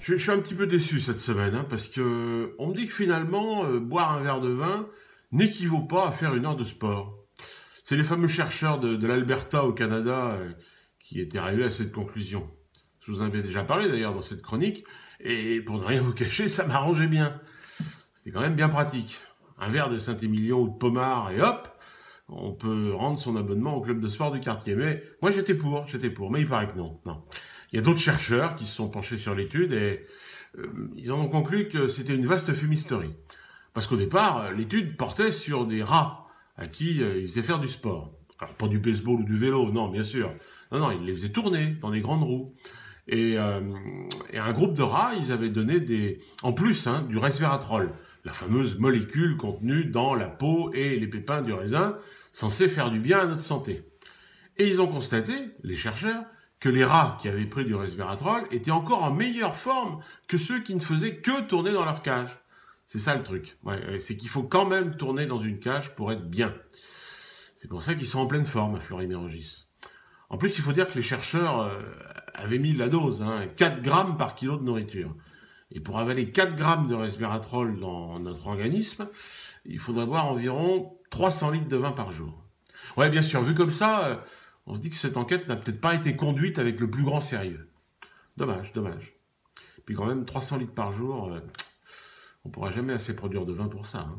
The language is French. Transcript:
Je suis un petit peu déçu cette semaine, hein, parce que on me dit que finalement, boire un verre de vin n'équivaut pas à faire une heure de sport. C'est les fameux chercheurs de l'Alberta au Canada qui étaient arrivés à cette conclusion. Je vous en avais déjà parlé d'ailleurs dans cette chronique, et pour ne rien vous cacher, ça m'arrangeait bien. C'était quand même bien pratique. Un verre de Saint-Émilion ou de Pommard, et hop, on peut rendre son abonnement au club de sport du quartier. Mais moi j'étais pour, mais il paraît que non. Non. Il y a d'autres chercheurs qui se sont penchés sur l'étude et ils en ont conclu que c'était une vaste fumisterie. Parce qu'au départ, l'étude portait sur des rats à qui ils faisaient faire du sport. Alors pas du baseball ou du vélo, non, bien sûr. Non, non, ils les faisaient tourner dans des grandes roues. Et à un groupe de rats, ils avaient donné en plus du resveratrol, la fameuse molécule contenue dans la peau et les pépins du raisin, censée faire du bien à notre santé. Et ils ont constaté, les chercheurs, que les rats qui avaient pris du resveratrol étaient encore en meilleure forme que ceux qui ne faisaient que tourner dans leur cage. C'est ça le truc. Ouais, c'est qu'il faut quand même tourner dans une cage pour être bien. C'est pour ça qu'ils sont en pleine forme à Fleury-Mérogis. En plus, il faut dire que les chercheurs avaient mis la dose, 4 grammes par kilo de nourriture. Et pour avaler 4 grammes de resveratrol dans notre organisme, il faudrait boire environ 300 litres de vin par jour. Ouais, bien sûr, vu comme ça, on se dit que cette enquête n'a peut-être pas été conduite avec le plus grand sérieux. Dommage, dommage. Puis quand même, 300 litres par jour, on ne pourra jamais assez produire de vin pour ça.